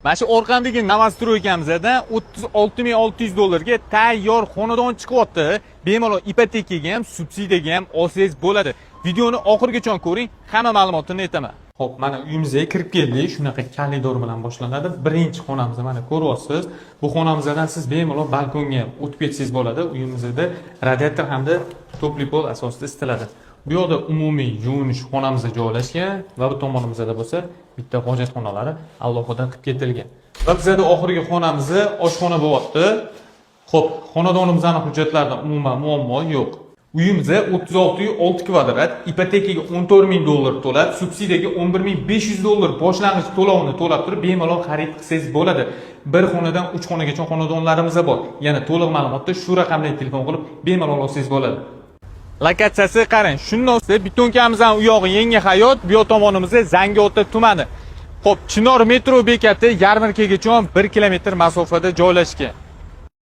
Mana shu orqamdagi Novostroykamizda $36,600 ga tayyor xonadon chiqyapti. Bemalol ipotekaga ham, subsidiyaga ham olsangiz bo'ladi. Videoni oxirigacha ko'ring, hamma ma'lumotni aytaman. Xo'p, mana uyimizga kirib keldik. Shunaqa koridor bilan boshlanadi. Birinchi xonamizni mana ko'ryapsiz. Bu xonamizdan siz bemalol balkonga o'tib ketsangiz bo'ladi. Uyimizda radiator hamda topli pol asosida isitiladi. Bu yoqda umumiy yuvinish xonamizda joylashgan va bu tomonimizda bo'lsa bitta hojatxonalari alohida qilib ketilgan. Va bizda oxirgi xonamizni oshxona bo'lyapti. Xo'p, xonadonimizning hujjatlarida umuman muammo yo'q. Uyimizda 36,6 kvadrat, ipotekaga $14,000 to'lab, subsidiyaga $11,500 boshlang'ich to'lovini to'lab turib, bemalol xarid qilsangiz bo'ladi. Bir xonadan 3 xonagacha xonadonlarimiz bor. Yana to'liq ma'lumotni shu raqamga telefon qilib bemalol olsangiz bo'ladi. Lokatsiyasi qarang. Shundan so'ng Bitonkamizdan u yog'i Yangi Hayot, bu yoq tomonimizda Zangiota tumani. Xo'p, Chinor metro bekati yarmarkagacha 1 kilometr masofada joylashgan.